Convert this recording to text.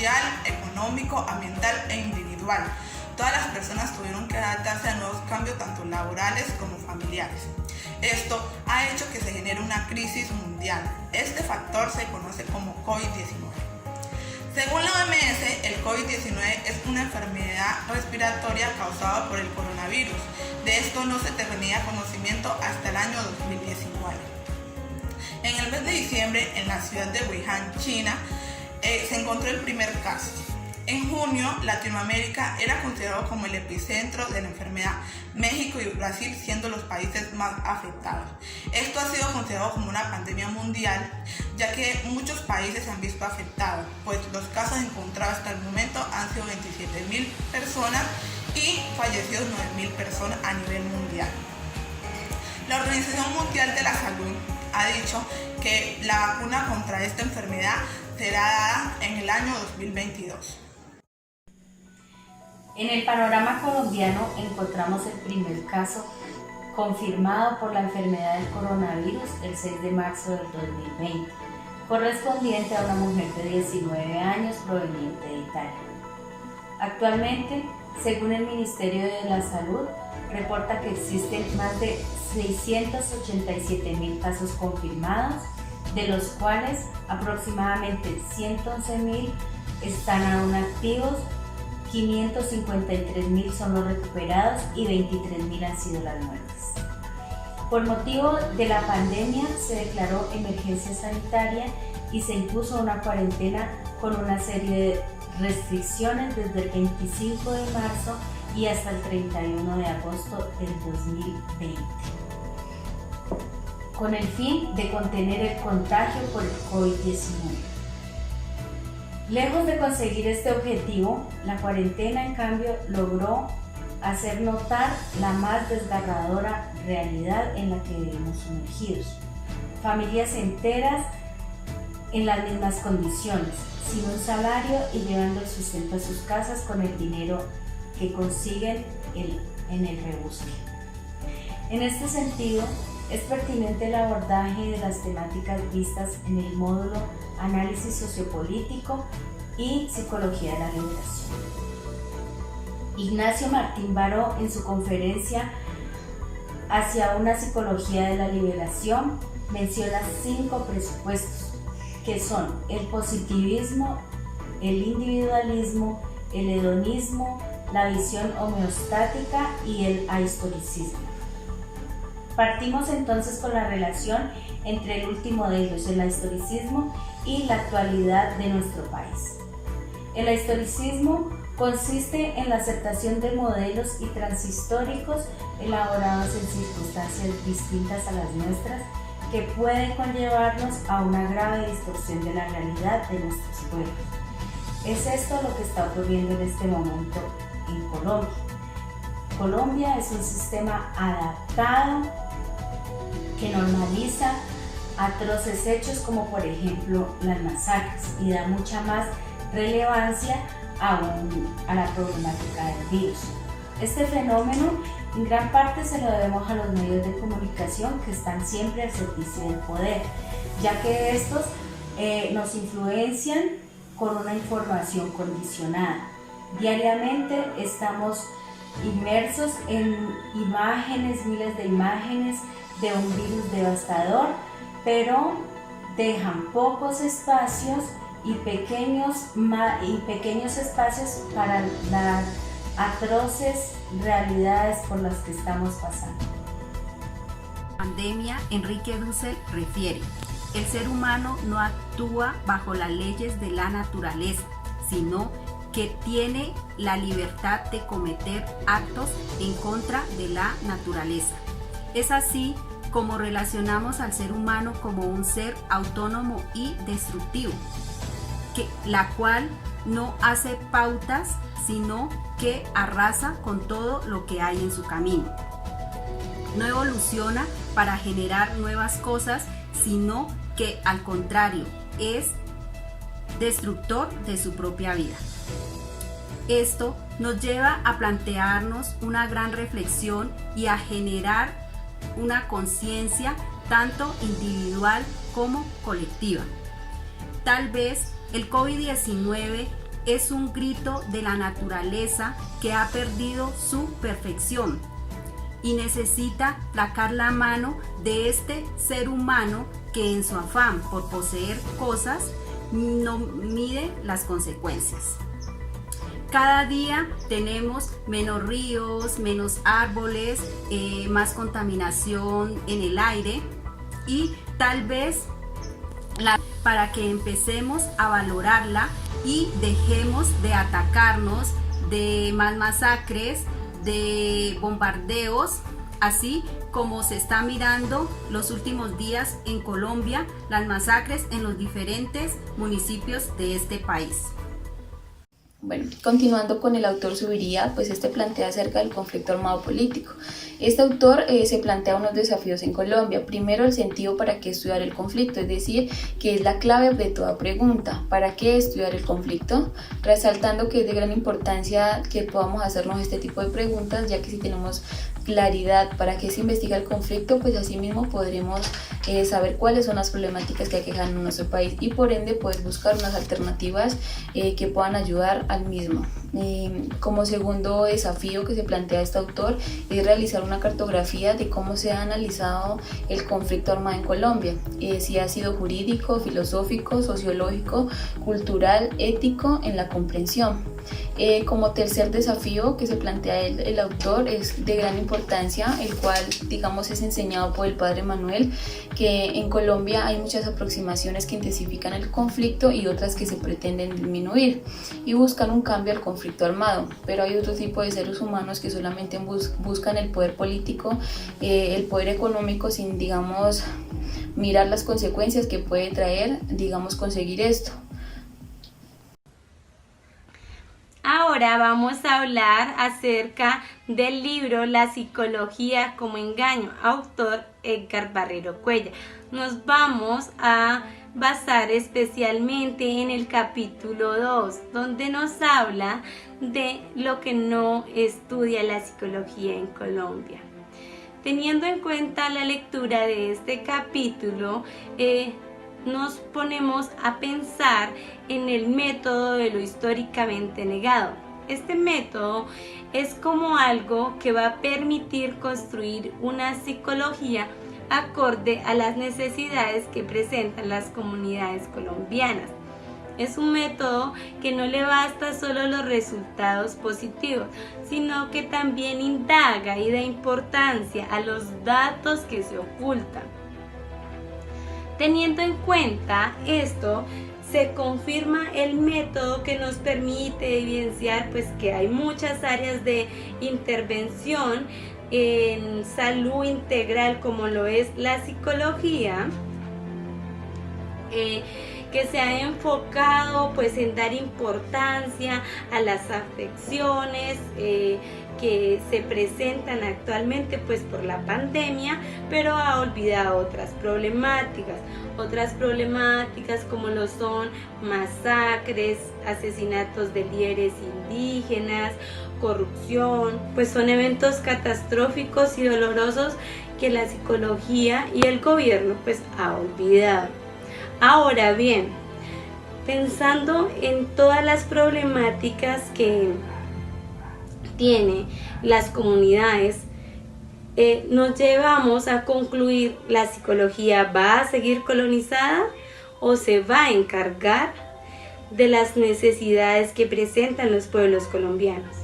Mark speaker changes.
Speaker 1: social, económico, ambiental e individual. Todas las personas tuvieron que adaptarse a nuevos cambios tanto laborales como familiares. Esto ha hecho que se genere una crisis mundial. Este factor se conoce como COVID-19. Según la OMS, el COVID-19 es una enfermedad respiratoria causada por el coronavirus. De esto no se tenía conocimiento hasta el año 2019. En el mes de diciembre, en la ciudad de Wuhan, China, se encontró el primer caso. En junio, Latinoamérica era considerado como el epicentro de la enfermedad, México y Brasil siendo los países más afectados. Esto ha sido considerado como una pandemia mundial, ya que muchos países se han visto afectados, pues los casos encontrados hasta el momento han sido 27.000 personas y fallecidos 9.000 personas a nivel mundial. La Organización Mundial de la Salud ha dicho que la vacuna contra esta enfermedad será dada en el año 2022.
Speaker 2: En el panorama colombiano encontramos el primer caso confirmado por la enfermedad del coronavirus el 6 de marzo del 2020, correspondiente a una mujer de 19 años proveniente de Italia. Actualmente, según el Ministerio de la Salud, reporta que existen más de 687.000 casos confirmados, de los cuales aproximadamente 111.000 están aún activos, 553.000 son los recuperados y 23.000 han sido las muertes. Por motivo de la pandemia se declaró emergencia sanitaria y se impuso una cuarentena con una serie de restricciones desde el 25 de marzo y hasta el 31 de agosto del 2020, con el fin de contener el contagio por el COVID-19. Lejos de conseguir este objetivo, la cuarentena en cambio logró hacer notar la más desgarradora realidad en la que vivimos sumergidos. Familias enteras en las mismas condiciones, sin un salario y llevando el sustento a sus casas con el dinero que consiguen en el rebusque. En este sentido, es pertinente el abordaje de las temáticas vistas en el módulo Análisis Sociopolítico y Psicología de la Liberación. Ignacio Martín Baró, en su conferencia Hacia una Psicología de la Liberación, menciona 5 presupuestos, que son el positivismo, el individualismo, el hedonismo, la visión homeostática y el ahistoricismo. Partimos entonces con la relación entre el último de ellos, el ahistoricismo, y la actualidad de nuestro país. El ahistoricismo consiste en la aceptación de modelos y transhistóricos elaborados en circunstancias distintas a las nuestras, que pueden conllevarnos a una grave distorsión de la realidad de nuestros pueblos. Es esto lo que está ocurriendo en este momento en Colombia. Colombia es un sistema adaptado que normaliza atroces hechos como por ejemplo las masacres y da mucha más relevancia aún a la problemática del virus. Este fenómeno en gran parte se lo debemos a los medios de comunicación que están siempre al servicio del poder, ya que estos nos influencian con una información condicionada. Diariamente estamos inmersos en imágenes, miles de imágenes de un virus devastador, pero dejan pocos espacios y pequeños espacios para las atroces realidades por las que estamos pasando.
Speaker 3: Pandemia, Enrique Dussel refiere: el ser humano no actúa bajo las leyes de la naturaleza, sino que tiene la libertad de cometer actos en contra de la naturaleza. Es así como relacionamos al ser humano como un ser autónomo y destructivo, la cual no hace pautas, sino que arrasa con todo lo que hay en su camino. No evoluciona para generar nuevas cosas, sino que al contrario, es destructor de su propia vida. Esto nos lleva a plantearnos una gran reflexión y a generar una conciencia tanto individual como colectiva. Tal vez el COVID-19 es un grito de la naturaleza que ha perdido su perfección y necesita placar la mano de este ser humano que en su afán por poseer cosas no mide las consecuencias. Cada día tenemos menos ríos, menos árboles, más contaminación en el aire y tal vez para que empecemos a valorarla y dejemos de atacarnos, de más masacres, de bombardeos, así como se está mirando los últimos días en Colombia, las masacres en los diferentes municipios de este país.
Speaker 4: Bueno, continuando con el autor Zuviría, pues plantea acerca del conflicto armado político. Este autor se plantea unos desafíos en Colombia. Primero, el sentido para qué estudiar el conflicto, es decir, que es la clave de toda pregunta. ¿Para qué estudiar el conflicto? Resaltando que es de gran importancia que podamos hacernos este tipo de preguntas, ya que si tenemos claridad para qué se investiga el conflicto, pues así mismo podremos saber cuáles son las problemáticas que aquejan en nuestro país y por ende pues buscar unas alternativas que puedan ayudar al mismo. Como segundo desafío que se plantea este autor es realizar una cartografía de cómo se ha analizado el conflicto armado en Colombia, si ha sido jurídico, filosófico, sociológico, cultural, ético en la comprensión. Como tercer desafío que se plantea el autor es de gran importancia, el cual digamos es enseñado por el padre Manuel, que en Colombia hay muchas aproximaciones que intensifican el conflicto y otras que se pretenden disminuir y buscan un cambio al conflicto armado, pero hay otro tipo de seres humanos que solamente buscan el poder político, el poder económico sin digamos mirar las consecuencias que puede traer digamos conseguir esto.
Speaker 5: Ahora vamos a hablar acerca del libro La psicología como engaño, autor Edgar Barrero Cuellar. Nos vamos a basar especialmente en el capítulo 2, donde nos habla de lo que no estudia la psicología en Colombia. Teniendo en cuenta la lectura de este capítulo, nos ponemos a pensar en el método de lo históricamente negado. Este método es como algo que va a permitir construir una psicología acorde a las necesidades que presentan las comunidades colombianas. Es un método que no le basta solo los resultados positivos, sino que también indaga y da importancia a los datos que se ocultan. Teniendo en cuenta esto, se confirma el método que nos permite evidenciar pues, que hay muchas áreas de intervención en salud integral, como lo es la psicología, que se ha enfocado pues, en dar importancia a las afecciones que se presentan actualmente pues por la pandemia, pero ha olvidado otras problemáticas como lo son masacres, asesinatos de líderes indígenas, corrupción, pues son eventos catastróficos y dolorosos que la psicología y el gobierno pues ha olvidado. Ahora bien, pensando en todas las problemáticas que tiene las comunidades, nos llevamos a concluir: ¿la psicología va a seguir colonizada o se va a encargar de las necesidades que presentan los pueblos colombianos?